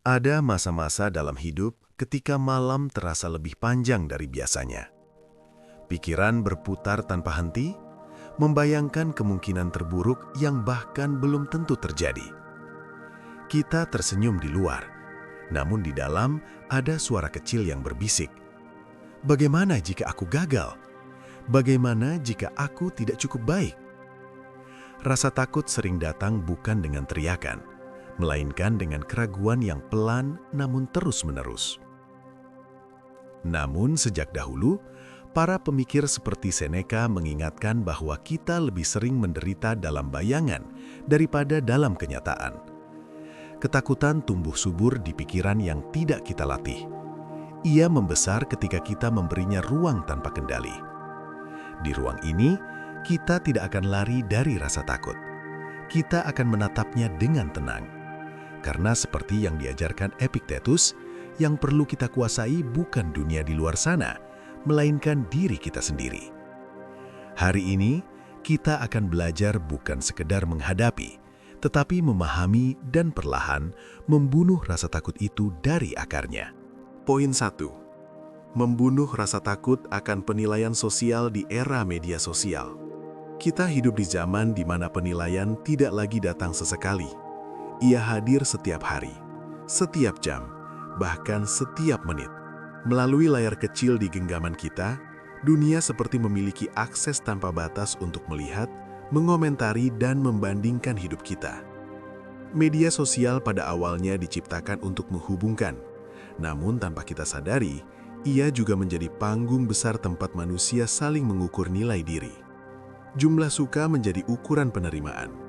Ada masa-masa dalam hidup ketika malam terasa lebih panjang dari biasanya. Pikiran berputar tanpa henti, membayangkan kemungkinan terburuk yang bahkan belum tentu terjadi. Kita tersenyum di luar, namun di dalam ada suara kecil yang berbisik. Bagaimana jika aku gagal? Bagaimana jika aku tidak cukup baik? Rasa takut sering datang bukan dengan teriakan, melainkan dengan keraguan yang pelan namun terus-menerus. Namun sejak dahulu, para pemikir seperti Seneca mengingatkan bahwa kita lebih sering menderita dalam bayangan daripada dalam kenyataan. Ketakutan tumbuh subur di pikiran yang tidak kita latih. Ia membesar ketika kita memberinya ruang tanpa kendali. Di ruang ini, kita tidak akan lari dari rasa takut. Kita akan menatapnya dengan tenang. Karena seperti yang diajarkan Epictetus, yang perlu kita kuasai bukan dunia di luar sana, melainkan diri kita sendiri. Hari ini, kita akan belajar bukan sekedar menghadapi, tetapi memahami dan perlahan membunuh rasa takut itu dari akarnya. Poin 1. Membunuh rasa takut akan penilaian sosial di era media sosial. Kita hidup di zaman di mana penilaian tidak lagi datang sesekali. Ia hadir setiap hari, setiap jam, bahkan setiap menit. Melalui layar kecil di genggaman kita, dunia seperti memiliki akses tanpa batas untuk melihat, mengomentari, dan membandingkan hidup kita. Media sosial pada awalnya diciptakan untuk menghubungkan, namun tanpa kita sadari, ia juga menjadi panggung besar tempat manusia saling mengukur nilai diri. Jumlah suka menjadi ukuran penerimaan.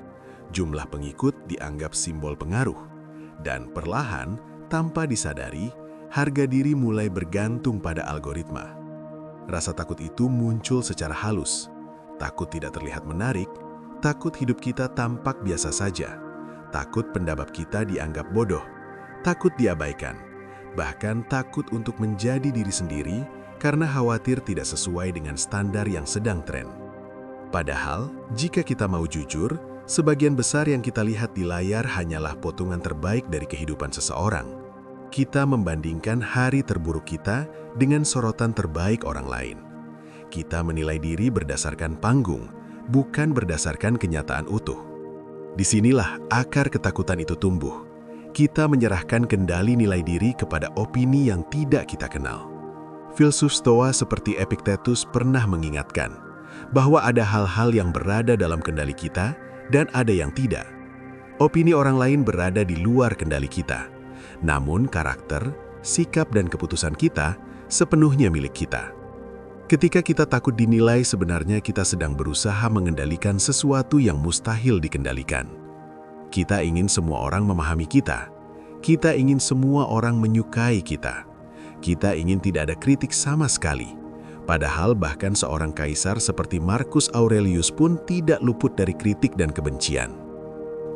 Jumlah pengikut dianggap simbol pengaruh. Dan perlahan, tanpa disadari, harga diri mulai bergantung pada algoritma. Rasa takut itu muncul secara halus. Takut tidak terlihat menarik, takut hidup kita tampak biasa saja, takut pendapat kita dianggap bodoh, takut diabaikan, bahkan takut untuk menjadi diri sendiri karena khawatir tidak sesuai dengan standar yang sedang tren. Padahal, jika kita mau jujur, sebagian besar yang kita lihat di layar hanyalah potongan terbaik dari kehidupan seseorang. Kita membandingkan hari terburuk kita dengan sorotan terbaik orang lain. Kita menilai diri berdasarkan panggung, bukan berdasarkan kenyataan utuh. Disinilah akar ketakutan itu tumbuh. Kita menyerahkan kendali nilai diri kepada opini yang tidak kita kenal. Filsuf Stoa seperti Epictetus pernah mengingatkan bahwa ada hal-hal yang berada dalam kendali kita dan ada yang tidak. Opini orang lain berada di luar kendali kita. Namun karakter, sikap, dan keputusan kita sepenuhnya milik kita. Ketika kita takut dinilai, sebenarnya kita sedang berusaha mengendalikan sesuatu yang mustahil dikendalikan. Kita ingin semua orang memahami kita. Kita ingin semua orang menyukai kita. Kita ingin tidak ada kritik sama sekali. Padahal bahkan seorang kaisar seperti Marcus Aurelius pun tidak luput dari kritik dan kebencian.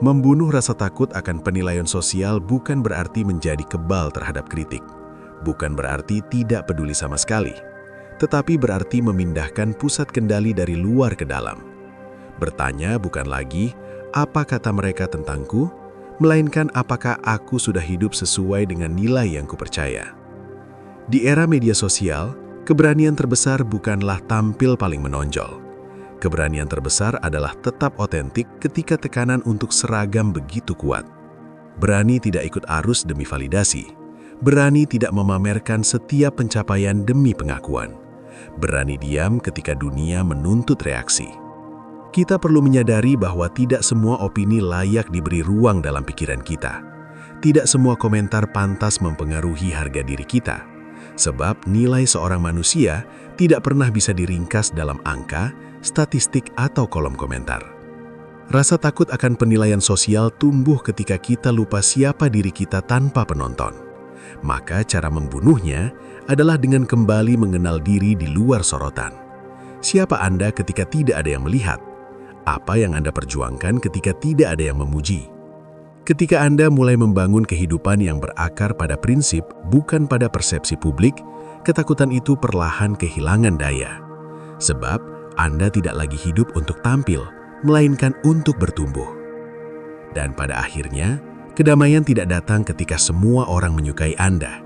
Membunuh rasa takut akan penilaian sosial bukan berarti menjadi kebal terhadap kritik. Bukan berarti tidak peduli sama sekali. Tetapi berarti memindahkan pusat kendali dari luar ke dalam. Bertanya bukan lagi, apa kata mereka tentangku, melainkan apakah aku sudah hidup sesuai dengan nilai yang kupercaya. Di era media sosial, keberanian terbesar bukanlah tampil paling menonjol. Keberanian terbesar adalah tetap otentik ketika tekanan untuk seragam begitu kuat. Berani tidak ikut arus demi validasi. Berani tidak memamerkan setiap pencapaian demi pengakuan. Berani diam ketika dunia menuntut reaksi. Kita perlu menyadari bahwa tidak semua opini layak diberi ruang dalam pikiran kita. Tidak semua komentar pantas mempengaruhi harga diri kita. Sebab nilai seorang manusia tidak pernah bisa diringkas dalam angka, statistik, atau kolom komentar. Rasa takut akan penilaian sosial tumbuh ketika kita lupa siapa diri kita tanpa penonton. Maka cara membunuhnya adalah dengan kembali mengenal diri di luar sorotan. Siapa Anda ketika tidak ada yang melihat? Apa yang Anda perjuangkan ketika tidak ada yang memuji? Ketika Anda mulai membangun kehidupan yang berakar pada prinsip, bukan pada persepsi publik, ketakutan itu perlahan kehilangan daya. Sebab Anda tidak lagi hidup untuk tampil, melainkan untuk bertumbuh. Dan pada akhirnya, Kedamaian tidak datang ketika semua orang menyukai Anda.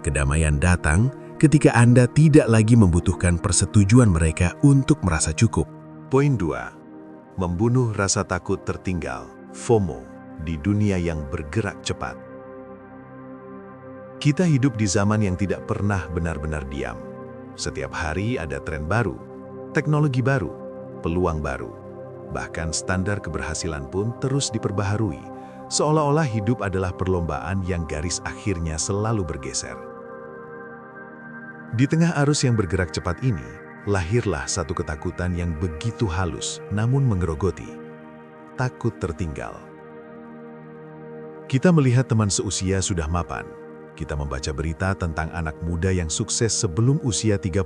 Kedamaian datang ketika Anda tidak lagi membutuhkan persetujuan mereka untuk merasa cukup. Poin 2. Membunuh rasa takut tertinggal, FOMO, di dunia yang bergerak cepat. Kita hidup di zaman yang tidak pernah benar-benar diam. Setiap hari ada tren baru, teknologi baru, peluang baru. Bahkan standar keberhasilan pun terus diperbaharui, seolah-olah hidup adalah perlombaan yang garis akhirnya selalu bergeser. Di tengah arus yang bergerak cepat ini, lahirlah satu ketakutan yang begitu halus namun menggerogoti. Takut tertinggal. Kita melihat teman seusia sudah mapan. Kita membaca berita tentang anak muda yang sukses sebelum usia 30.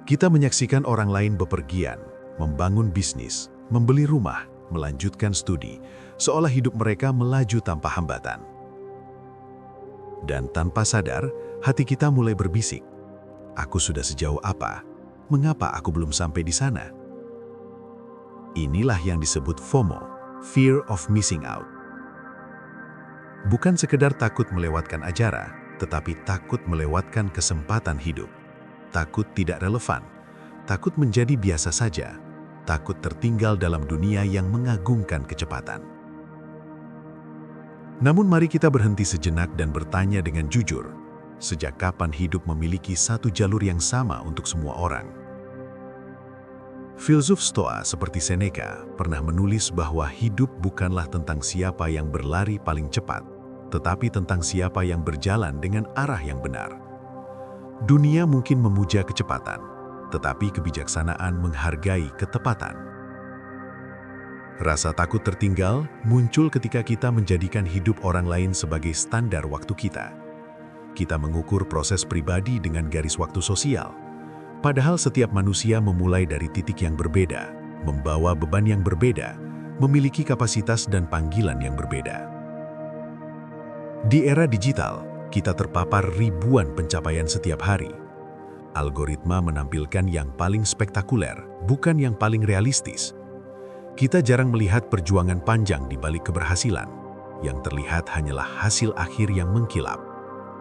Kita menyaksikan orang lain bepergian, membangun bisnis, membeli rumah, melanjutkan studi, seolah hidup mereka melaju tanpa hambatan. Dan tanpa sadar, hati kita mulai berbisik. Aku sudah sejauh apa? Mengapa aku belum sampai di sana? Inilah yang disebut FOMO, Fear of Missing Out. Bukan sekedar takut melewatkan acara, tetapi takut melewatkan kesempatan hidup. Takut tidak relevan, takut menjadi biasa saja, takut tertinggal dalam dunia yang mengagungkan kecepatan. Namun mari kita berhenti sejenak dan bertanya dengan jujur, sejak kapan hidup memiliki satu jalur yang sama untuk semua orang? Filsuf Stoa seperti Seneca pernah menulis bahwa hidup bukanlah tentang siapa yang berlari paling cepat, tetapi tentang siapa yang berjalan dengan arah yang benar. Dunia mungkin memuja kecepatan, tetapi kebijaksanaan menghargai ketepatan. Rasa takut tertinggal muncul ketika kita menjadikan hidup orang lain sebagai standar waktu kita. Kita mengukur proses pribadi dengan garis waktu sosial. Padahal setiap manusia memulai dari titik yang berbeda, membawa beban yang berbeda, memiliki kapasitas dan panggilan yang berbeda. Di era digital, kita terpapar ribuan pencapaian setiap hari. Algoritma menampilkan yang paling spektakuler, bukan yang paling realistis. Kita jarang melihat perjuangan panjang di balik keberhasilan. Yang terlihat hanyalah hasil akhir yang mengkilap.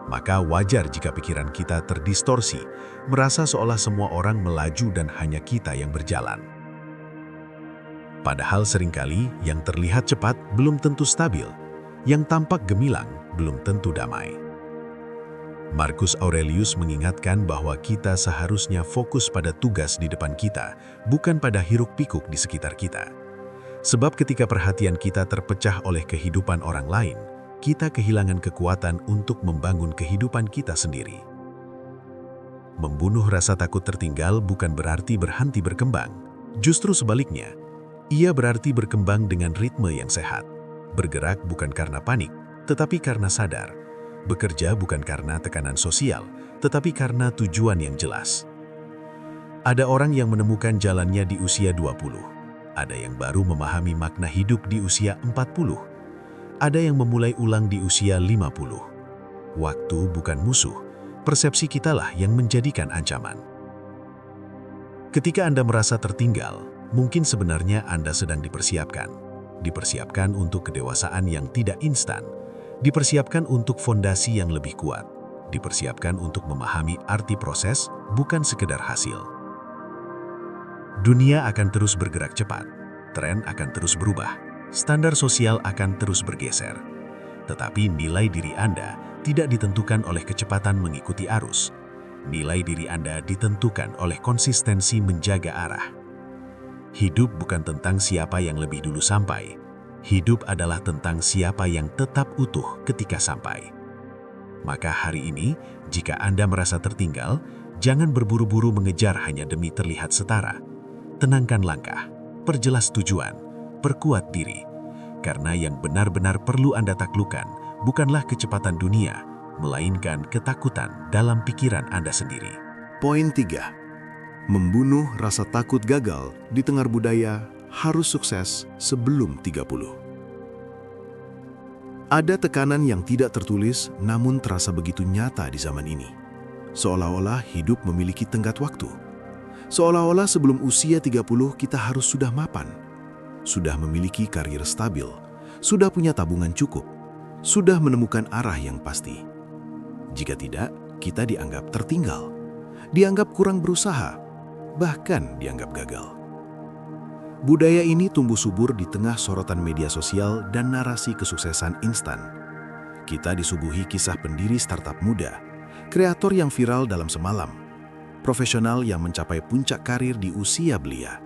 Maka wajar jika pikiran kita terdistorsi, merasa seolah semua orang melaju dan hanya kita yang berjalan. Padahal seringkali yang terlihat cepat belum tentu stabil, yang tampak gemilang belum tentu damai. Marcus Aurelius mengingatkan bahwa kita seharusnya fokus pada tugas di depan kita, bukan pada hiruk-pikuk di sekitar kita. Sebab ketika perhatian kita terpecah oleh kehidupan orang lain, kita kehilangan kekuatan untuk membangun kehidupan kita sendiri. Membunuh rasa takut tertinggal bukan berarti berhenti berkembang. Justru sebaliknya, ia berarti berkembang dengan ritme yang sehat. Bergerak bukan karena panik, tetapi karena sadar. Bekerja bukan karena tekanan sosial, tetapi karena tujuan yang jelas. Ada orang yang menemukan jalannya di usia 20. Ada yang baru memahami makna hidup di usia 40. Ada yang memulai ulang di usia 50. Waktu bukan musuh, persepsi kitalah yang menjadikan ancaman. Ketika Anda merasa tertinggal, mungkin sebenarnya Anda sedang dipersiapkan. Dipersiapkan untuk kedewasaan yang tidak instan. Dipersiapkan untuk fondasi yang lebih kuat. Dipersiapkan untuk memahami arti proses, bukan sekedar hasil. Dunia akan terus bergerak cepat. Tren akan terus berubah. Standar sosial akan terus bergeser. Tetapi nilai diri Anda tidak ditentukan oleh kecepatan mengikuti arus. Nilai diri Anda ditentukan oleh konsistensi menjaga arah. Hidup bukan tentang siapa yang lebih dulu sampai. Hidup adalah tentang siapa yang tetap utuh ketika sampai. Maka hari ini, jika Anda merasa tertinggal, jangan berburu-buru mengejar hanya demi terlihat setara. Tenangkan langkah, perjelas tujuan, perkuat diri. Karena yang benar-benar perlu Anda taklukkan bukanlah kecepatan dunia, melainkan ketakutan dalam pikiran Anda sendiri. Poin 3. Membunuh rasa takut gagal di tengah budaya harus sukses sebelum 30. Ada tekanan yang tidak tertulis namun terasa begitu nyata di zaman ini. Seolah-olah hidup memiliki tenggat waktu. Seolah-olah sebelum usia 30 kita harus sudah mapan, sudah memiliki karir stabil, sudah punya tabungan cukup, sudah menemukan arah yang pasti. Jika tidak, kita dianggap tertinggal, dianggap kurang berusaha, bahkan dianggap gagal. Budaya ini tumbuh subur di tengah sorotan media sosial dan narasi kesuksesan instan. Kita disuguhi kisah pendiri startup muda, kreator yang viral dalam semalam, profesional yang mencapai puncak karir di usia belia.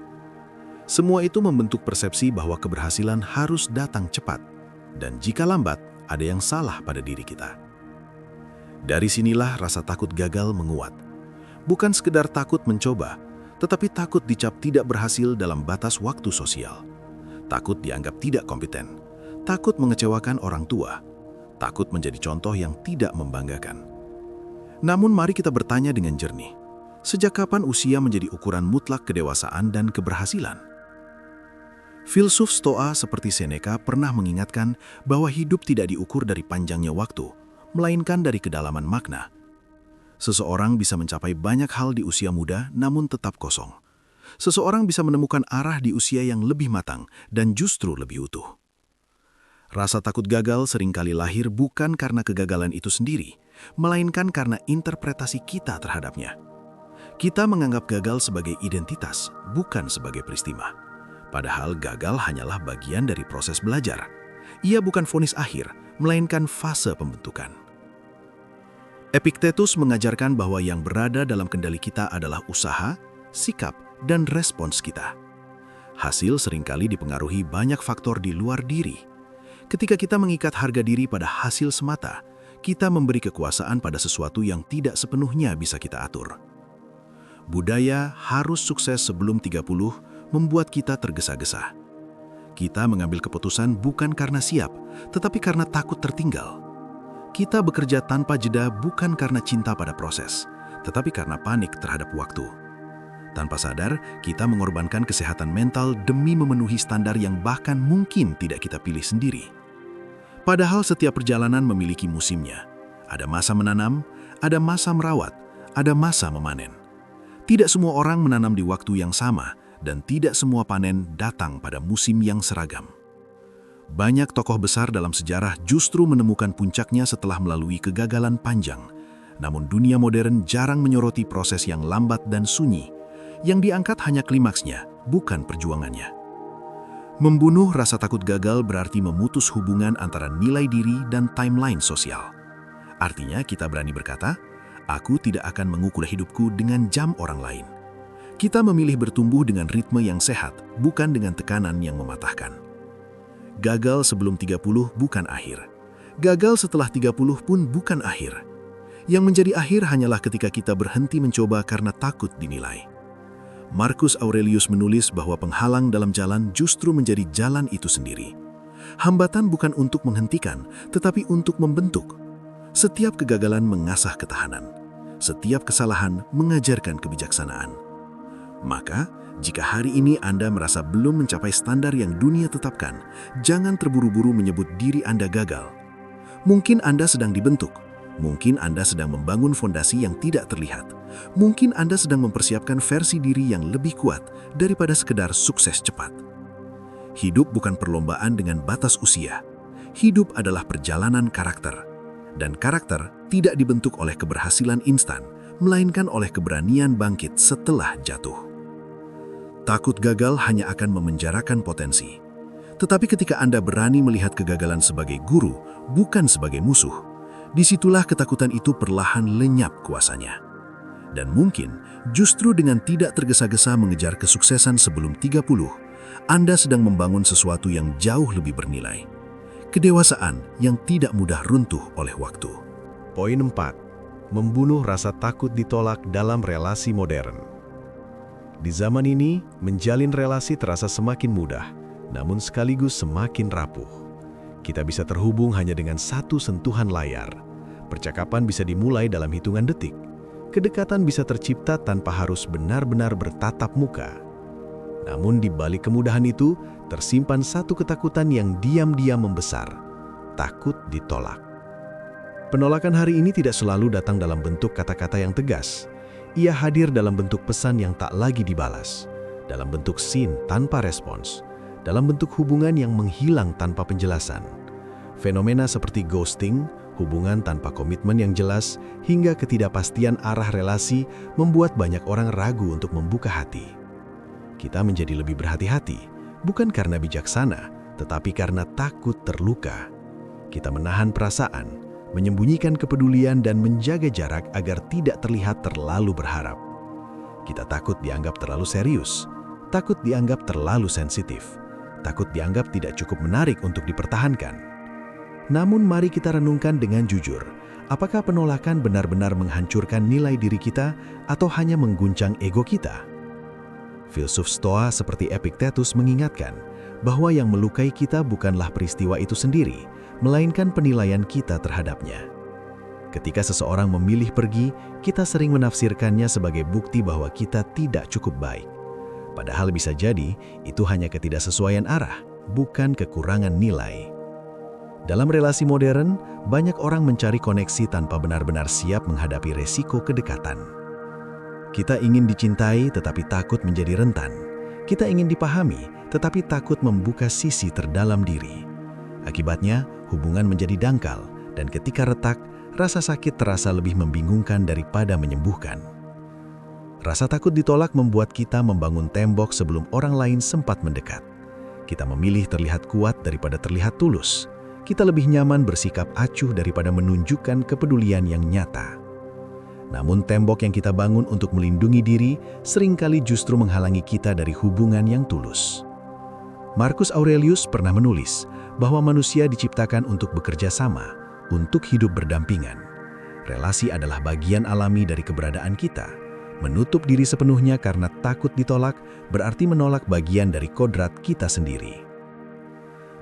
Semua itu membentuk persepsi bahwa keberhasilan harus datang cepat, dan jika lambat, ada yang salah pada diri kita. Dari sinilah rasa takut gagal menguat. Bukan sekedar takut mencoba, tetapi takut dicap tidak berhasil dalam batas waktu sosial. Takut dianggap tidak kompeten, takut mengecewakan orang tua, takut menjadi contoh yang tidak membanggakan. Namun mari kita bertanya dengan jernih, sejak kapan usia menjadi ukuran mutlak kedewasaan dan keberhasilan? Filsuf Stoa seperti Seneca pernah mengingatkan bahwa hidup tidak diukur dari panjangnya waktu, melainkan dari kedalaman makna. Seseorang bisa mencapai banyak hal di usia muda namun tetap kosong. Seseorang bisa menemukan arah di usia yang lebih matang dan justru lebih utuh. Rasa takut gagal seringkali lahir bukan karena kegagalan itu sendiri, melainkan karena interpretasi kita terhadapnya. Kita menganggap gagal sebagai identitas, bukan sebagai peristiwa. Padahal gagal hanyalah bagian dari proses belajar. Ia bukan vonis akhir, melainkan fase pembentukan. Epictetus mengajarkan bahwa yang berada dalam kendali kita adalah usaha, sikap, dan respons kita. Hasil seringkali dipengaruhi banyak faktor di luar diri. Ketika kita mengikat harga diri pada hasil semata, kita memberi kekuasaan pada sesuatu yang tidak sepenuhnya bisa kita atur. Budaya harus sukses sebelum 30 membuat kita tergesa-gesa. Kita mengambil keputusan bukan karena siap, tetapi karena takut tertinggal. Kita bekerja tanpa jeda bukan karena cinta pada proses, tetapi karena panik terhadap waktu. Tanpa sadar, kita mengorbankan kesehatan mental demi memenuhi standar yang bahkan mungkin tidak kita pilih sendiri. Padahal setiap perjalanan memiliki musimnya. Ada masa menanam, ada masa merawat, ada masa memanen. Tidak semua orang menanam di waktu yang sama, dan tidak semua panen datang pada musim yang seragam. Banyak tokoh besar dalam sejarah justru menemukan puncaknya setelah melalui kegagalan panjang. Namun dunia modern jarang menyoroti proses yang lambat dan sunyi. Yang diangkat hanya klimaksnya, bukan perjuangannya. Membunuh rasa takut gagal berarti memutus hubungan antara nilai diri dan timeline sosial. Artinya kita berani berkata, aku tidak akan mengukur hidupku dengan jam orang lain. Kita memilih bertumbuh dengan ritme yang sehat, bukan dengan tekanan yang mematahkan. Gagal sebelum 30 bukan akhir. Gagal setelah 30 pun bukan akhir. Yang menjadi akhir hanyalah ketika kita berhenti mencoba karena takut dinilai. Marcus Aurelius menulis bahwa penghalang dalam jalan justru menjadi jalan itu sendiri. Hambatan bukan untuk menghentikan, tetapi untuk membentuk. Setiap kegagalan mengasah ketahanan. Setiap kesalahan mengajarkan kebijaksanaan. Maka, jika hari ini Anda merasa belum mencapai standar yang dunia tetapkan, jangan terburu-buru menyebut diri Anda gagal. Mungkin Anda sedang dibentuk. Mungkin Anda sedang membangun fondasi yang tidak terlihat. Mungkin Anda sedang mempersiapkan versi diri yang lebih kuat daripada sekedar sukses cepat. Hidup bukan perlombaan dengan batas usia. Hidup adalah perjalanan karakter. Dan karakter tidak dibentuk oleh keberhasilan instan, melainkan oleh keberanian bangkit setelah jatuh. Takut gagal hanya akan memenjarakan potensi. Tetapi ketika Anda berani melihat kegagalan sebagai guru, bukan sebagai musuh, disitulah ketakutan itu perlahan lenyap kuasanya. Dan mungkin, justru dengan tidak tergesa-gesa mengejar kesuksesan sebelum 30, Anda sedang membangun sesuatu yang jauh lebih bernilai. Kedewasaan yang tidak mudah runtuh oleh waktu. Poin 4. Membunuh rasa takut ditolak dalam relasi modern. Di zaman ini, menjalin relasi terasa semakin mudah, namun sekaligus semakin rapuh. Kita bisa terhubung hanya dengan satu sentuhan layar. Percakapan bisa dimulai dalam hitungan detik. Kedekatan bisa tercipta tanpa harus benar-benar bertatap muka. Namun di balik kemudahan itu, tersimpan satu ketakutan yang diam-diam membesar. Takut ditolak. Penolakan hari ini tidak selalu datang dalam bentuk kata-kata yang tegas. Ia hadir dalam bentuk pesan yang tak lagi dibalas, dalam bentuk scene tanpa respons, dalam bentuk hubungan yang menghilang tanpa penjelasan. Fenomena seperti ghosting, hubungan tanpa komitmen yang jelas, hingga ketidakpastian arah relasi membuat banyak orang ragu untuk membuka hati. Kita menjadi lebih berhati-hati, bukan karena bijaksana, tetapi karena takut terluka. Kita menahan perasaan, menyembunyikan kepedulian dan menjaga jarak agar tidak terlihat terlalu berharap. Kita takut dianggap terlalu serius, takut dianggap terlalu sensitif, takut dianggap tidak cukup menarik untuk dipertahankan. Namun mari kita renungkan dengan jujur, apakah penolakan benar-benar menghancurkan nilai diri kita atau hanya mengguncang ego kita? Filsuf Stoa seperti Epictetus mengingatkan bahwa yang melukai kita bukanlah peristiwa itu sendiri, melainkan penilaian kita terhadapnya. Ketika seseorang memilih pergi, kita sering menafsirkannya sebagai bukti bahwa kita tidak cukup baik. Padahal bisa jadi itu hanya ketidaksesuaian arah, bukan kekurangan nilai. Dalam relasi modern, banyak orang mencari koneksi tanpa benar-benar siap menghadapi resiko kedekatan. Kita ingin dicintai tetapi takut menjadi rentan. Kita ingin dipahami tetapi takut membuka sisi terdalam diri. Akibatnya, hubungan menjadi dangkal, dan ketika retak, rasa sakit terasa lebih membingungkan daripada menyembuhkan. Rasa takut ditolak membuat kita membangun tembok sebelum orang lain sempat mendekat. Kita memilih terlihat kuat daripada terlihat tulus. Kita lebih nyaman bersikap acuh daripada menunjukkan kepedulian yang nyata. Namun tembok yang kita bangun untuk melindungi diri seringkali justru menghalangi kita dari hubungan yang tulus. Marcus Aurelius pernah menulis bahwa manusia diciptakan untuk bekerja sama, untuk hidup berdampingan. Relasi adalah bagian alami dari keberadaan kita. Menutup diri sepenuhnya karena takut ditolak berarti menolak bagian dari kodrat kita sendiri.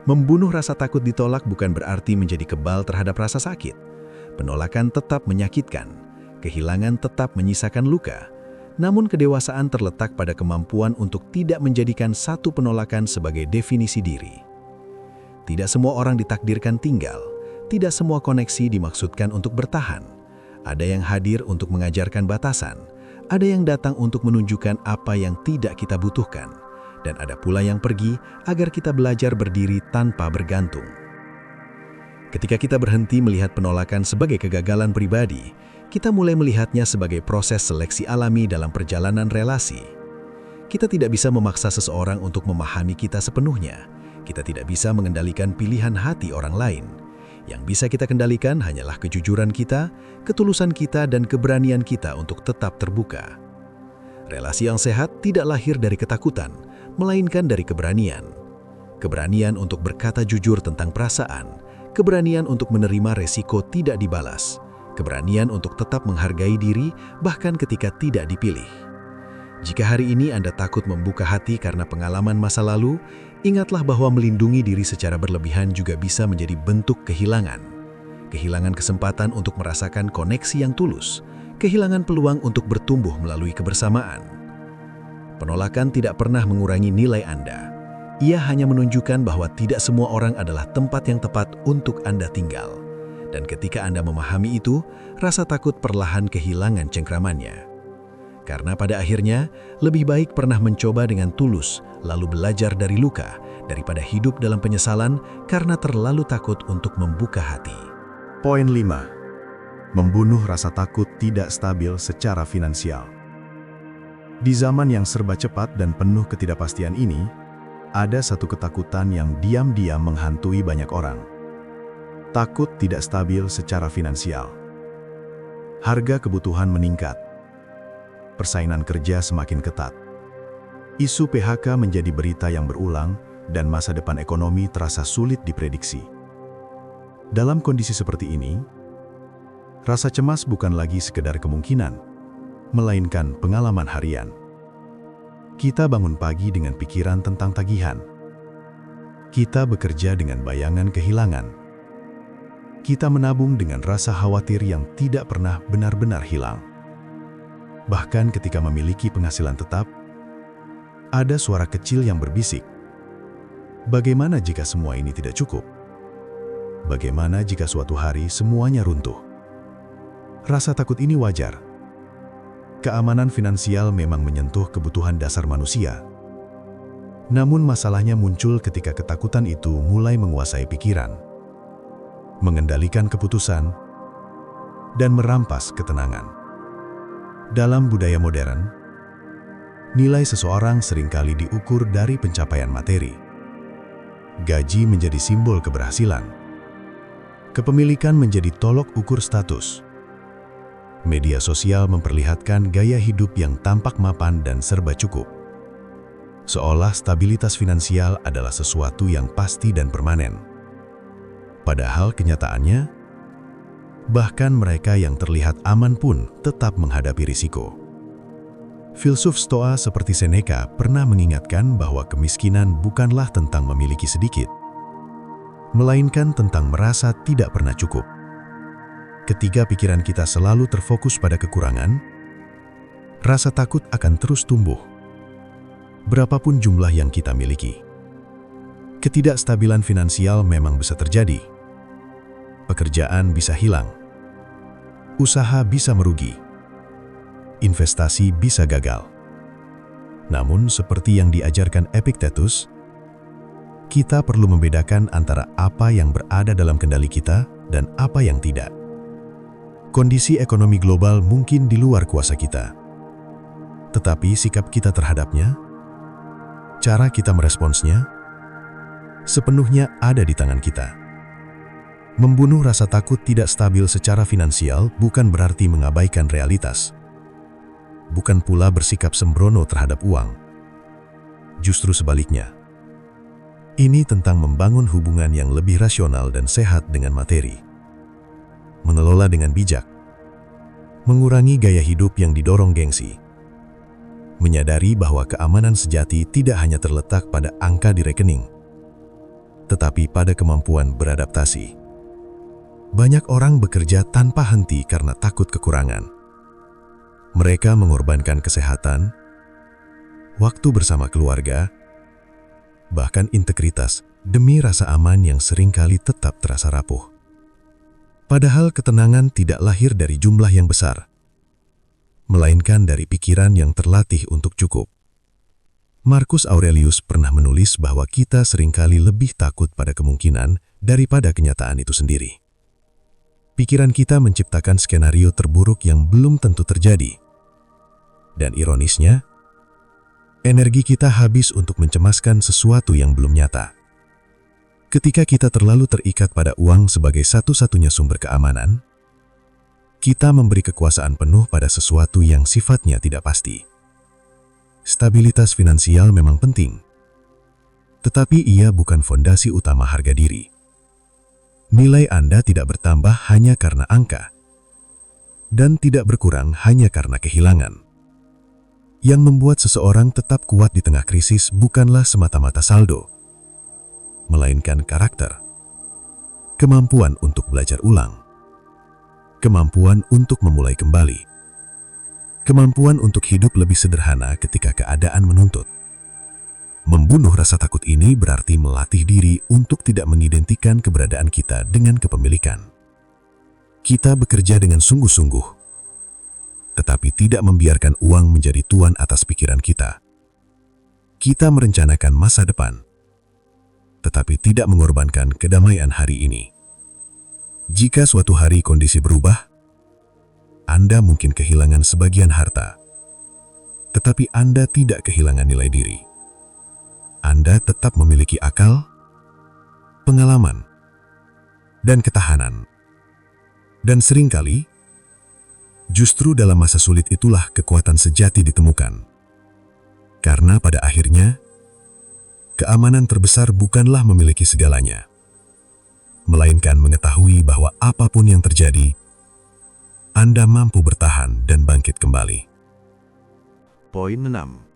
Membunuh rasa takut ditolak bukan berarti menjadi kebal terhadap rasa sakit. Penolakan tetap menyakitkan, kehilangan tetap menyisakan luka. Namun kedewasaan terletak pada kemampuan untuk tidak menjadikan satu penolakan sebagai definisi diri. Tidak semua orang ditakdirkan tinggal, tidak semua koneksi dimaksudkan untuk bertahan. Ada yang hadir untuk mengajarkan batasan, ada yang datang untuk menunjukkan apa yang tidak kita butuhkan. Dan ada pula yang pergi agar kita belajar berdiri tanpa bergantung. Ketika kita berhenti melihat penolakan sebagai kegagalan pribadi, kita mulai melihatnya sebagai proses seleksi alami dalam perjalanan relasi. Kita tidak bisa memaksa seseorang untuk memahami kita sepenuhnya. Kita tidak bisa mengendalikan pilihan hati orang lain. Yang bisa kita kendalikan hanyalah kejujuran kita, ketulusan kita, dan keberanian kita untuk tetap terbuka. Relasi yang sehat tidak lahir dari ketakutan, melainkan dari keberanian. Keberanian untuk berkata jujur tentang perasaan, keberanian untuk menerima resiko tidak dibalas, keberanian untuk tetap menghargai diri bahkan ketika tidak dipilih. Jika hari ini Anda takut membuka hati karena pengalaman masa lalu, ingatlah bahwa melindungi diri secara berlebihan juga bisa menjadi bentuk kehilangan. Kehilangan kesempatan untuk merasakan koneksi yang tulus, kehilangan peluang untuk bertumbuh melalui kebersamaan. Penolakan tidak pernah mengurangi nilai Anda. Ia hanya menunjukkan bahwa tidak semua orang adalah tempat yang tepat untuk Anda tinggal. Dan ketika Anda memahami itu, rasa takut perlahan kehilangan cengkramannya. Karena pada akhirnya, lebih baik pernah mencoba dengan tulus, lalu belajar dari luka, daripada hidup dalam penyesalan karena terlalu takut untuk membuka hati. Poin 5. Membunuh rasa takut tidak stabil secara finansial. Di zaman yang serba cepat dan penuh ketidakpastian ini, ada satu ketakutan yang diam-diam menghantui banyak orang. Takut tidak stabil secara finansial. Harga kebutuhan meningkat. Persaingan kerja semakin ketat. Isu PHK menjadi berita yang berulang dan masa depan ekonomi terasa sulit diprediksi. Dalam kondisi seperti ini, rasa cemas bukan lagi sekedar kemungkinan, melainkan pengalaman harian. Kita bangun pagi dengan pikiran tentang tagihan. Kita bekerja dengan bayangan kehilangan. Kita menabung dengan rasa khawatir yang tidak pernah benar-benar hilang. Bahkan ketika memiliki penghasilan tetap, ada suara kecil yang berbisik. Bagaimana jika semua ini tidak cukup? Bagaimana jika suatu hari semuanya runtuh? Rasa takut ini wajar. Keamanan finansial memang menyentuh kebutuhan dasar manusia. Namun masalahnya muncul ketika ketakutan itu mulai menguasai pikiran, mengendalikan keputusan, dan merampas ketenangan. Dalam budaya modern, nilai seseorang seringkali diukur dari pencapaian materi. Gaji menjadi simbol keberhasilan. Kepemilikan menjadi tolok ukur status. Media sosial memperlihatkan gaya hidup yang tampak mapan dan serba cukup. Seolah stabilitas finansial adalah sesuatu yang pasti dan permanen. Padahal kenyataannya, bahkan mereka yang terlihat aman pun tetap menghadapi risiko. Filsuf Stoa seperti Seneca pernah mengingatkan bahwa kemiskinan bukanlah tentang memiliki sedikit, melainkan tentang merasa tidak pernah cukup. Ketika pikiran kita selalu terfokus pada kekurangan, rasa takut akan terus tumbuh. Berapapun jumlah yang kita miliki. Ketidakstabilan finansial memang bisa terjadi. Pekerjaan bisa hilang. Usaha bisa merugi. Investasi bisa gagal. Namun, seperti yang diajarkan Epictetus, kita perlu membedakan antara apa yang berada dalam kendali kita dan apa yang tidak. Kondisi ekonomi global mungkin di luar kuasa kita. Tetapi sikap kita terhadapnya, cara kita meresponsnya, sepenuhnya ada di tangan kita. Membunuh rasa takut tidak stabil secara finansial bukan berarti mengabaikan realitas. Bukan pula bersikap sembrono terhadap uang. Justru sebaliknya. Ini tentang membangun hubungan yang lebih rasional dan sehat dengan materi. Mengelola dengan bijak. Mengurangi gaya hidup yang didorong gengsi. Menyadari bahwa keamanan sejati tidak hanya terletak pada angka di rekening, tetapi pada kemampuan beradaptasi. Banyak orang bekerja tanpa henti karena takut kekurangan. Mereka mengorbankan kesehatan, waktu bersama keluarga, bahkan integritas demi rasa aman yang seringkali tetap terasa rapuh. Padahal ketenangan tidak lahir dari jumlah yang besar, melainkan dari pikiran yang terlatih untuk cukup. Marcus Aurelius pernah menulis bahwa kita seringkali lebih takut pada kemungkinan daripada kenyataan itu sendiri. Pikiran kita menciptakan skenario terburuk yang belum tentu terjadi. Dan ironisnya, energi kita habis untuk mencemaskan sesuatu yang belum nyata. Ketika kita terlalu terikat pada uang sebagai satu-satunya sumber keamanan, kita memberi kekuasaan penuh pada sesuatu yang sifatnya tidak pasti. Stabilitas finansial memang penting, tetapi ia bukan fondasi utama harga diri. Nilai Anda tidak bertambah hanya karena angka, dan tidak berkurang hanya karena kehilangan. Yang membuat seseorang tetap kuat di tengah krisis bukanlah semata-mata saldo, melainkan karakter, kemampuan untuk belajar ulang, kemampuan untuk memulai kembali, kemampuan untuk hidup lebih sederhana ketika keadaan menuntut. Membunuh rasa takut ini berarti melatih diri untuk tidak mengidentikan keberadaan kita dengan kepemilikan. Kita bekerja dengan sungguh-sungguh, tetapi tidak membiarkan uang menjadi tuan atas pikiran kita. Kita merencanakan masa depan, tetapi tidak mengorbankan kedamaian hari ini. Jika suatu hari kondisi berubah, Anda mungkin kehilangan sebagian harta, tetapi Anda tidak kehilangan nilai diri. Anda tetap memiliki akal, pengalaman, dan ketahanan. Dan seringkali, justru dalam masa sulit itulah kekuatan sejati ditemukan. Karena pada akhirnya, keamanan terbesar bukanlah memiliki segalanya, melainkan mengetahui bahwa apapun yang terjadi, Anda mampu bertahan dan bangkit kembali. Poin 6.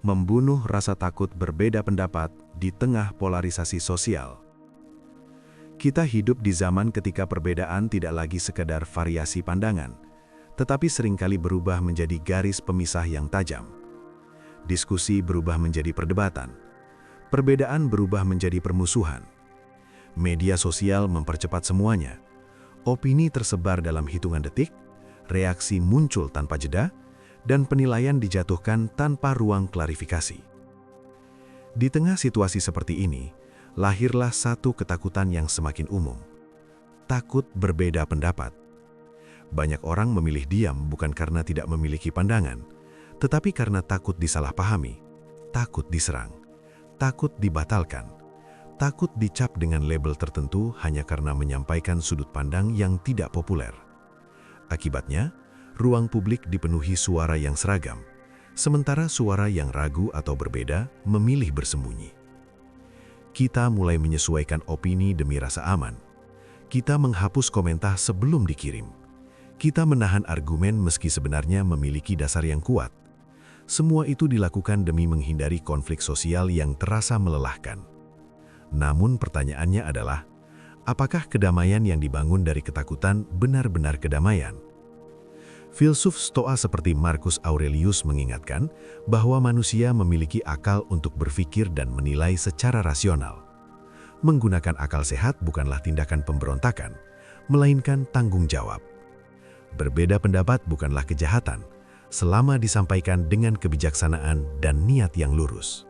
Membunuh rasa takut berbeda pendapat di tengah polarisasi sosial. Kita hidup di zaman ketika perbedaan tidak lagi sekedar variasi pandangan, tetapi seringkali berubah menjadi garis pemisah yang tajam. Diskusi berubah menjadi perdebatan. Perbedaan berubah menjadi permusuhan. Media sosial mempercepat semuanya. Opini tersebar dalam hitungan detik, reaksi muncul tanpa jeda, dan penilaian dijatuhkan tanpa ruang klarifikasi. Di tengah situasi seperti ini, lahirlah satu ketakutan yang semakin umum. Takut berbeda pendapat. Banyak orang memilih diam bukan karena tidak memiliki pandangan, tetapi karena takut disalahpahami, takut diserang, takut dibatalkan, takut dicap dengan label tertentu hanya karena menyampaikan sudut pandang yang tidak populer. Akibatnya, ruang publik dipenuhi suara yang seragam, sementara suara yang ragu atau berbeda memilih bersembunyi. Kita mulai menyesuaikan opini demi rasa aman. Kita menghapus komentar sebelum dikirim. Kita menahan argumen meski sebenarnya memiliki dasar yang kuat. Semua itu dilakukan demi menghindari konflik sosial yang terasa melelahkan. Namun pertanyaannya adalah, apakah kedamaian yang dibangun dari ketakutan benar-benar kedamaian? Filsuf Stoa seperti Marcus Aurelius mengingatkan bahwa manusia memiliki akal untuk berpikir dan menilai secara rasional. Menggunakan akal sehat bukanlah tindakan pemberontakan, melainkan tanggung jawab. Berbeda pendapat bukanlah kejahatan, selama disampaikan dengan kebijaksanaan dan niat yang lurus.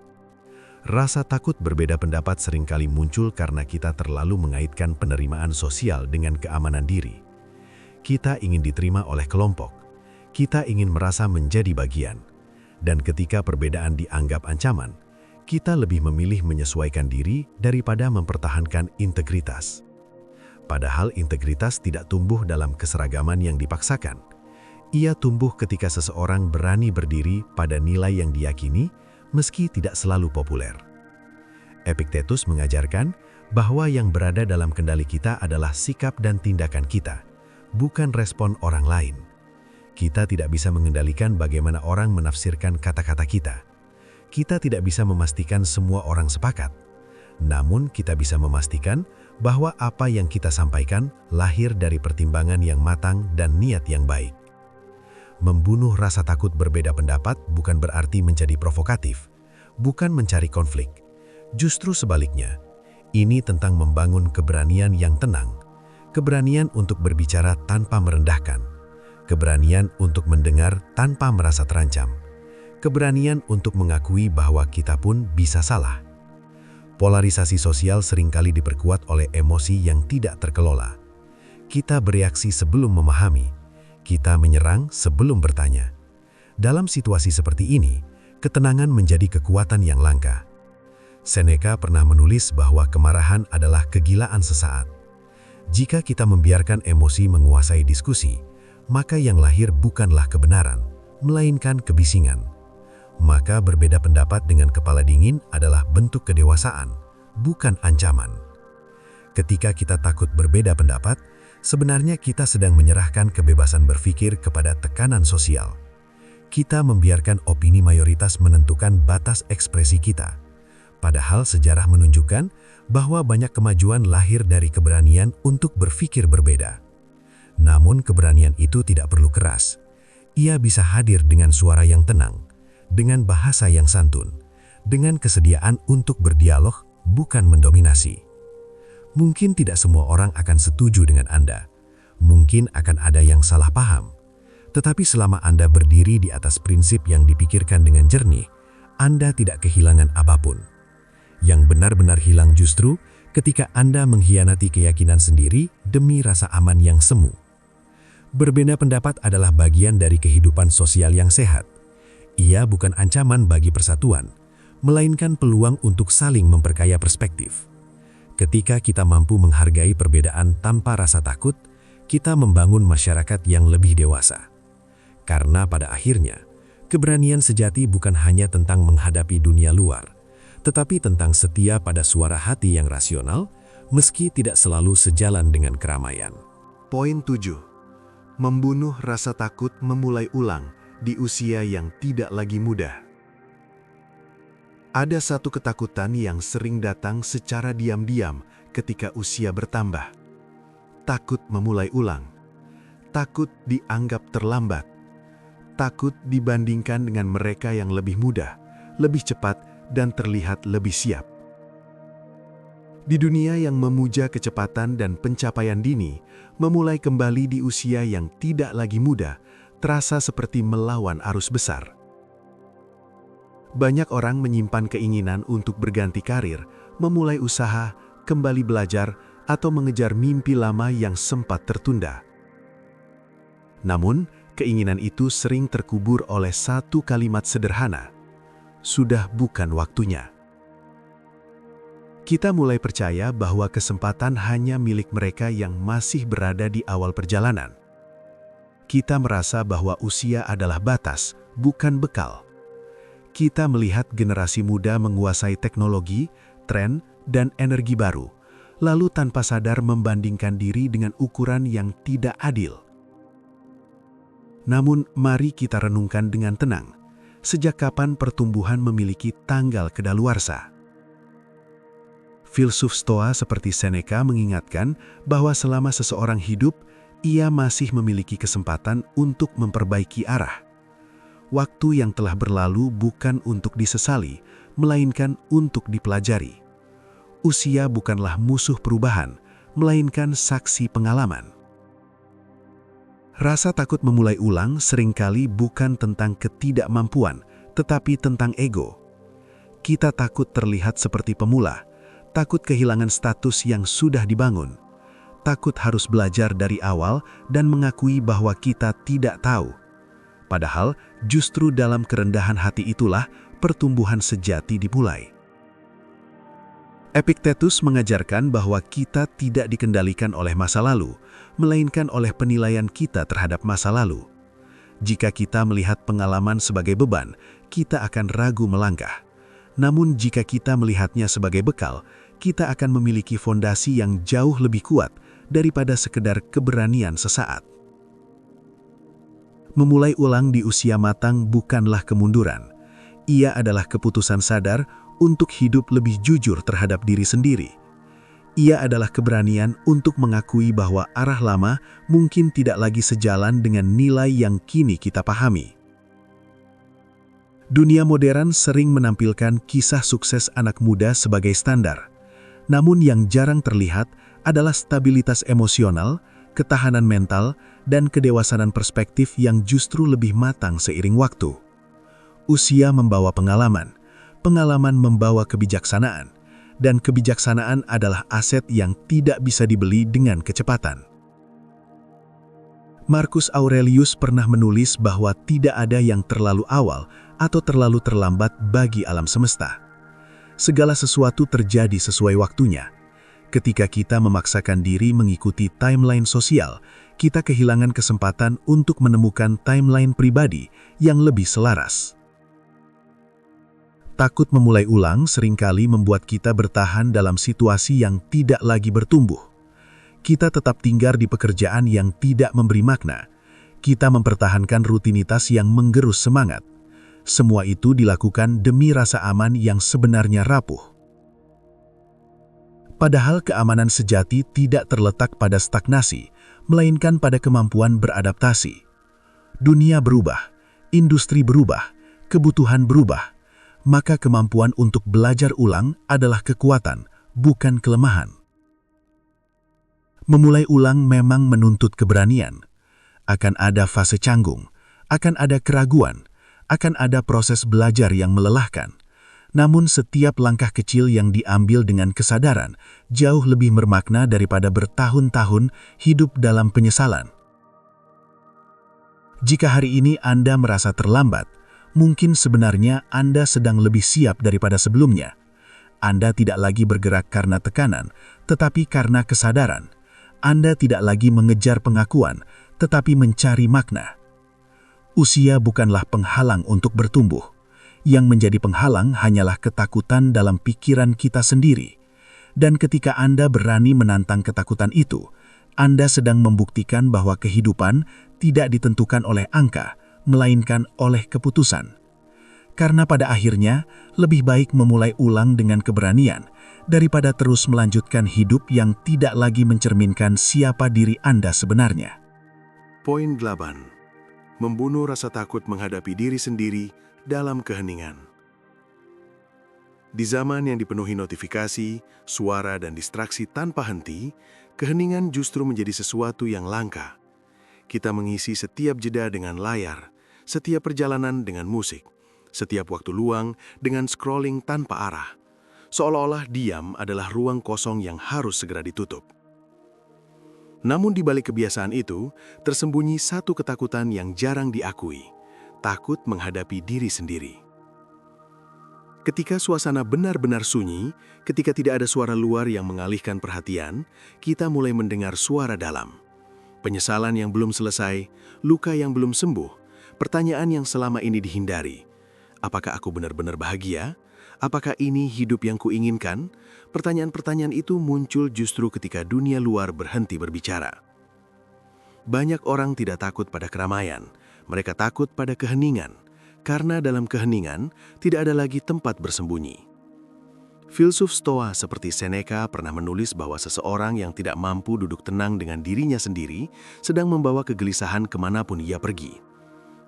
Rasa takut berbeda pendapat seringkali muncul karena kita terlalu mengaitkan penerimaan sosial dengan keamanan diri. Kita ingin diterima oleh kelompok, kita ingin merasa menjadi bagian, dan ketika perbedaan dianggap ancaman, kita lebih memilih menyesuaikan diri daripada mempertahankan integritas. Padahal integritas tidak tumbuh dalam keseragaman yang dipaksakan. Ia tumbuh ketika seseorang berani berdiri pada nilai yang diyakini, meski tidak selalu populer. Epictetus mengajarkan bahwa yang berada dalam kendali kita adalah sikap dan tindakan kita, bukan respon orang lain. Kita tidak bisa mengendalikan bagaimana orang menafsirkan kata-kata kita. Kita tidak bisa memastikan semua orang sepakat. Namun kita bisa memastikan bahwa apa yang kita sampaikan lahir dari pertimbangan yang matang dan niat yang baik. Membunuh rasa takut berbeda pendapat bukan berarti menjadi provokatif, bukan mencari konflik. Justru sebaliknya, ini tentang membangun keberanian yang tenang, keberanian untuk berbicara tanpa merendahkan, keberanian untuk mendengar tanpa merasa terancam, keberanian untuk mengakui bahwa kita pun bisa salah. Polarisasi sosial seringkali diperkuat oleh emosi yang tidak terkelola. Kita bereaksi sebelum memahami, kita menyerang sebelum bertanya. Dalam situasi seperti ini, ketenangan menjadi kekuatan yang langka. Seneca pernah menulis bahwa kemarahan adalah kegilaan sesaat. Jika kita membiarkan emosi menguasai diskusi, maka yang lahir bukanlah kebenaran, melainkan kebisingan. Maka berbeda pendapat dengan kepala dingin adalah bentuk kedewasaan, bukan ancaman. Ketika kita takut berbeda pendapat, sebenarnya kita sedang menyerahkan kebebasan berpikir kepada tekanan sosial. Kita membiarkan opini mayoritas menentukan batas ekspresi kita. Padahal sejarah menunjukkan bahwa banyak kemajuan lahir dari keberanian untuk berpikir berbeda. Namun keberanian itu tidak perlu keras. Ia bisa hadir dengan suara yang tenang, dengan bahasa yang santun, dengan kesediaan untuk berdialog, bukan mendominasi. Mungkin tidak semua orang akan setuju dengan Anda. Mungkin akan ada yang salah paham. Tetapi selama Anda berdiri di atas prinsip yang dipikirkan dengan jernih, Anda tidak kehilangan apapun. Yang benar-benar hilang justru ketika Anda mengkhianati keyakinan sendiri demi rasa aman yang semu. Berbeda pendapat adalah bagian dari kehidupan sosial yang sehat. Ia bukan ancaman bagi persatuan, melainkan peluang untuk saling memperkaya perspektif. Ketika kita mampu menghargai perbedaan tanpa rasa takut, kita membangun masyarakat yang lebih dewasa. Karena pada akhirnya, keberanian sejati bukan hanya tentang menghadapi dunia luar, tetapi tentang setia pada suara hati yang rasional, meski tidak selalu sejalan dengan keramaian. Poin 7. Membunuh rasa takut memulai ulang di usia yang tidak lagi muda. Ada satu ketakutan yang sering datang secara diam-diam ketika usia bertambah. Takut memulai ulang. Takut dianggap terlambat. Takut dibandingkan dengan mereka yang lebih muda, lebih cepat, dan terlihat lebih siap. Di dunia yang memuja kecepatan dan pencapaian dini, memulai kembali di usia yang tidak lagi muda terasa seperti melawan arus besar. Banyak orang menyimpan keinginan untuk berganti karir, memulai usaha, kembali belajar, atau mengejar mimpi lama yang sempat tertunda. Namun, keinginan itu sering terkubur oleh satu kalimat sederhana, "Sudah bukan waktunya." Kita mulai percaya bahwa kesempatan hanya milik mereka yang masih berada di awal perjalanan. Kita merasa bahwa usia adalah batas, bukan bekal. Kita melihat generasi muda menguasai teknologi, tren, dan energi baru, lalu tanpa sadar membandingkan diri dengan ukuran yang tidak adil. Namun, mari kita renungkan dengan tenang, sejak kapan pertumbuhan memiliki tanggal kedaluarsa? Filsuf Stoa seperti Seneca mengingatkan bahwa selama seseorang hidup, ia masih memiliki kesempatan untuk memperbaiki arah. Waktu yang telah berlalu bukan untuk disesali, melainkan untuk dipelajari. Usia bukanlah musuh perubahan, melainkan saksi pengalaman. Rasa takut memulai ulang seringkali bukan tentang ketidakmampuan, tetapi tentang ego. Kita takut terlihat seperti pemula, takut kehilangan status yang sudah dibangun, takut harus belajar dari awal dan mengakui bahwa kita tidak tahu. Padahal, justru dalam kerendahan hati itulah pertumbuhan sejati dimulai. Epictetus mengajarkan bahwa kita tidak dikendalikan oleh masa lalu, melainkan oleh penilaian kita terhadap masa lalu. Jika kita melihat pengalaman sebagai beban, kita akan ragu melangkah. Namun jika kita melihatnya sebagai bekal, kita akan memiliki fondasi yang jauh lebih kuat daripada sekedar keberanian sesaat. Memulai ulang di usia matang bukanlah kemunduran. Ia adalah keputusan sadar untuk hidup lebih jujur terhadap diri sendiri. Ia adalah keberanian untuk mengakui bahwa arah lama mungkin tidak lagi sejalan dengan nilai yang kini kita pahami. Dunia modern sering menampilkan kisah sukses anak muda sebagai standar. Namun yang jarang terlihat adalah stabilitas emosional, ketahanan mental, dan kedewasaan perspektif yang justru lebih matang seiring waktu. Usia membawa pengalaman, pengalaman membawa kebijaksanaan, dan kebijaksanaan adalah aset yang tidak bisa dibeli dengan kecepatan. Marcus Aurelius pernah menulis bahwa tidak ada yang terlalu awal atau terlalu terlambat bagi alam semesta. Segala sesuatu terjadi sesuai waktunya. Ketika kita memaksakan diri mengikuti timeline sosial, kita kehilangan kesempatan untuk menemukan timeline pribadi yang lebih selaras. Takut memulai ulang seringkali membuat kita bertahan dalam situasi yang tidak lagi bertumbuh. Kita tetap tinggal di pekerjaan yang tidak memberi makna. Kita mempertahankan rutinitas yang menggerus semangat. Semua itu dilakukan demi rasa aman yang sebenarnya rapuh. Padahal keamanan sejati tidak terletak pada stagnasi, melainkan pada kemampuan beradaptasi. Dunia berubah, industri berubah, kebutuhan berubah, maka kemampuan untuk belajar ulang adalah kekuatan, bukan kelemahan. Memulai ulang memang menuntut keberanian. Akan ada fase canggung, akan ada keraguan, akan ada proses belajar yang melelahkan. Namun setiap langkah kecil yang diambil dengan kesadaran jauh lebih bermakna daripada bertahun-tahun hidup dalam penyesalan. Jika hari ini Anda merasa terlambat, mungkin sebenarnya Anda sedang lebih siap daripada sebelumnya. Anda tidak lagi bergerak karena tekanan, tetapi karena kesadaran. Anda tidak lagi mengejar pengakuan, tetapi mencari makna. Usia bukanlah penghalang untuk bertumbuh. Yang menjadi penghalang hanyalah ketakutan dalam pikiran kita sendiri. Dan ketika Anda berani menantang ketakutan itu, Anda sedang membuktikan bahwa kehidupan tidak ditentukan oleh angka, melainkan oleh keputusan. Karena pada akhirnya, lebih baik memulai ulang dengan keberanian, daripada terus melanjutkan hidup yang tidak lagi mencerminkan siapa diri Anda sebenarnya. Poin 8. Membunuh rasa takut menghadapi diri sendiri dalam keheningan. Di zaman yang dipenuhi notifikasi, suara, dan distraksi tanpa henti, keheningan justru menjadi sesuatu yang langka. Kita mengisi setiap jeda dengan layar, setiap perjalanan dengan musik, setiap waktu luang dengan scrolling tanpa arah. Seolah-olah diam adalah ruang kosong yang harus segera ditutup. Namun di balik kebiasaan itu, tersembunyi satu ketakutan yang jarang diakui, takut menghadapi diri sendiri. Ketika suasana benar-benar sunyi, ketika tidak ada suara luar yang mengalihkan perhatian, kita mulai mendengar suara dalam. Penyesalan yang belum selesai, luka yang belum sembuh, pertanyaan yang selama ini dihindari. Apakah aku benar-benar bahagia? Apakah ini hidup yang kuinginkan? Pertanyaan-pertanyaan itu muncul justru ketika dunia luar berhenti berbicara. Banyak orang tidak takut pada keramaian, mereka takut pada keheningan. Karena dalam keheningan, tidak ada lagi tempat bersembunyi. Filsuf Stoa seperti Seneca pernah menulis bahwa seseorang yang tidak mampu duduk tenang dengan dirinya sendiri sedang membawa kegelisahan kemanapun ia pergi.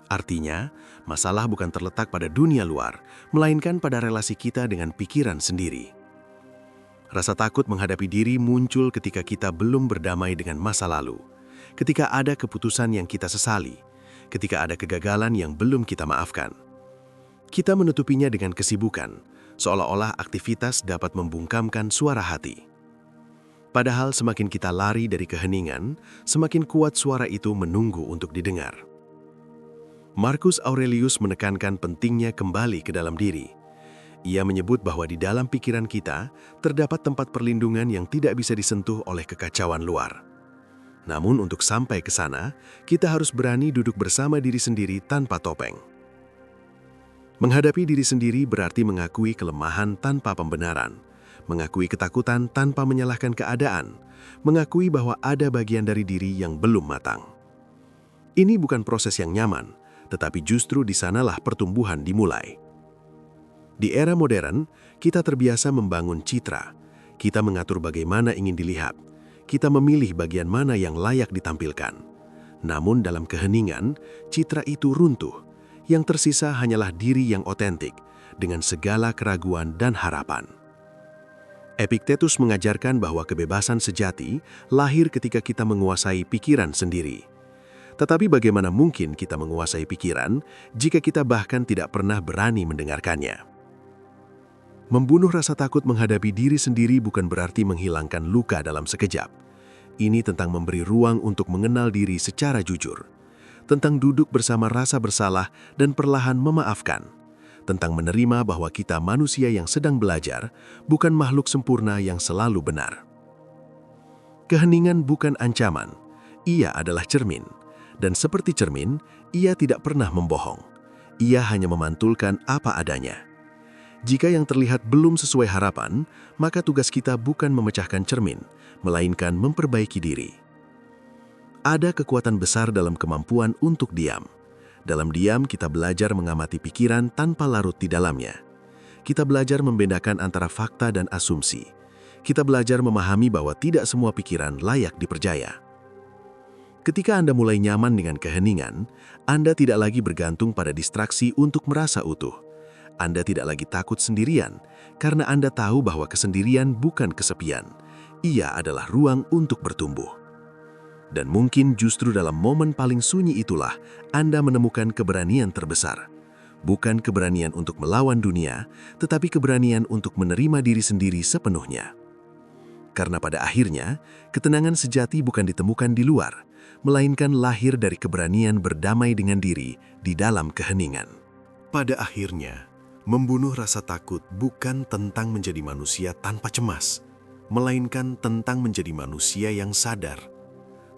Artinya, masalah bukan terletak pada dunia luar, melainkan pada relasi kita dengan pikiran sendiri. Rasa takut menghadapi diri muncul ketika kita belum berdamai dengan masa lalu, ketika ada keputusan yang kita sesali, ketika ada kegagalan yang belum kita maafkan. Kita menutupinya dengan kesibukan, seolah-olah aktivitas dapat membungkamkan suara hati. Padahal semakin kita lari dari keheningan, semakin kuat suara itu menunggu untuk didengar. Marcus Aurelius menekankan pentingnya kembali ke dalam diri. Ia menyebut bahwa di dalam pikiran kita terdapat tempat perlindungan yang tidak bisa disentuh oleh kekacauan luar. Namun untuk sampai ke sana, kita harus berani duduk bersama diri sendiri tanpa topeng. Menghadapi diri sendiri berarti mengakui kelemahan tanpa pembenaran, mengakui ketakutan tanpa menyalahkan keadaan, mengakui bahwa ada bagian dari diri yang belum matang. Ini bukan proses yang nyaman, tetapi justru di sanalah pertumbuhan dimulai. Di era modern, kita terbiasa membangun citra. Kita mengatur bagaimana ingin dilihat. Kita memilih bagian mana yang layak ditampilkan. Namun dalam keheningan, citra itu runtuh. Yang tersisa hanyalah diri yang otentik, dengan segala keraguan dan harapan. Epictetus mengajarkan bahwa kebebasan sejati lahir ketika kita menguasai pikiran sendiri. Tetapi bagaimana mungkin kita menguasai pikiran jika kita bahkan tidak pernah berani mendengarkannya? Membunuh rasa takut menghadapi diri sendiri bukan berarti menghilangkan luka dalam sekejap. Ini tentang memberi ruang untuk mengenal diri secara jujur. Tentang duduk bersama rasa bersalah dan perlahan memaafkan. Tentang menerima bahwa kita manusia yang sedang belajar, bukan makhluk sempurna yang selalu benar. Keheningan bukan ancaman, ia adalah cermin. Dan seperti cermin, ia tidak pernah membohong. Ia hanya memantulkan apa adanya. Jika yang terlihat belum sesuai harapan, maka tugas kita bukan memecahkan cermin, melainkan memperbaiki diri. Ada kekuatan besar dalam kemampuan untuk diam. Dalam diam, kita belajar mengamati pikiran tanpa larut di dalamnya. Kita belajar membedakan antara fakta dan asumsi. Kita belajar memahami bahwa tidak semua pikiran layak dipercaya. Ketika Anda mulai nyaman dengan keheningan, Anda tidak lagi bergantung pada distraksi untuk merasa utuh. Anda tidak lagi takut sendirian, karena Anda tahu bahwa kesendirian bukan kesepian. Ia adalah ruang untuk bertumbuh. Dan mungkin justru dalam momen paling sunyi itulah Anda menemukan keberanian terbesar. Bukan keberanian untuk melawan dunia, tetapi keberanian untuk menerima diri sendiri sepenuhnya. Karena pada akhirnya, ketenangan sejati bukan ditemukan di luar, melainkan lahir dari keberanian berdamai dengan diri di dalam keheningan. Pada akhirnya, membunuh rasa takut bukan tentang menjadi manusia tanpa cemas, melainkan tentang menjadi manusia yang sadar.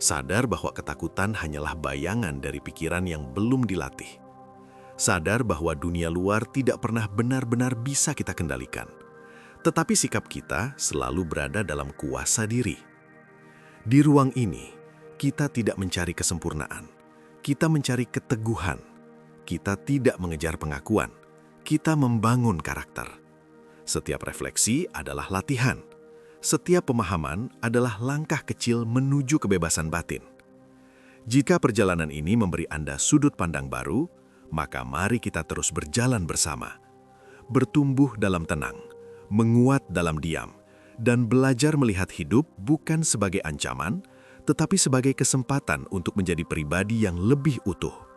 Sadar bahwa ketakutan hanyalah bayangan dari pikiran yang belum dilatih. Sadar bahwa dunia luar tidak pernah benar-benar bisa kita kendalikan. Tetapi sikap kita selalu berada dalam kuasa diri. Di ruang ini, kita tidak mencari kesempurnaan. Kita mencari keteguhan. Kita tidak mengejar pengakuan. Kita membangun karakter. Setiap refleksi adalah latihan. Setiap pemahaman adalah langkah kecil menuju kebebasan batin. Jika perjalanan ini memberi Anda sudut pandang baru, maka mari kita terus berjalan bersama. Bertumbuh dalam tenang, menguat dalam diam, dan belajar melihat hidup bukan sebagai ancaman, tetapi sebagai kesempatan untuk menjadi pribadi yang lebih utuh.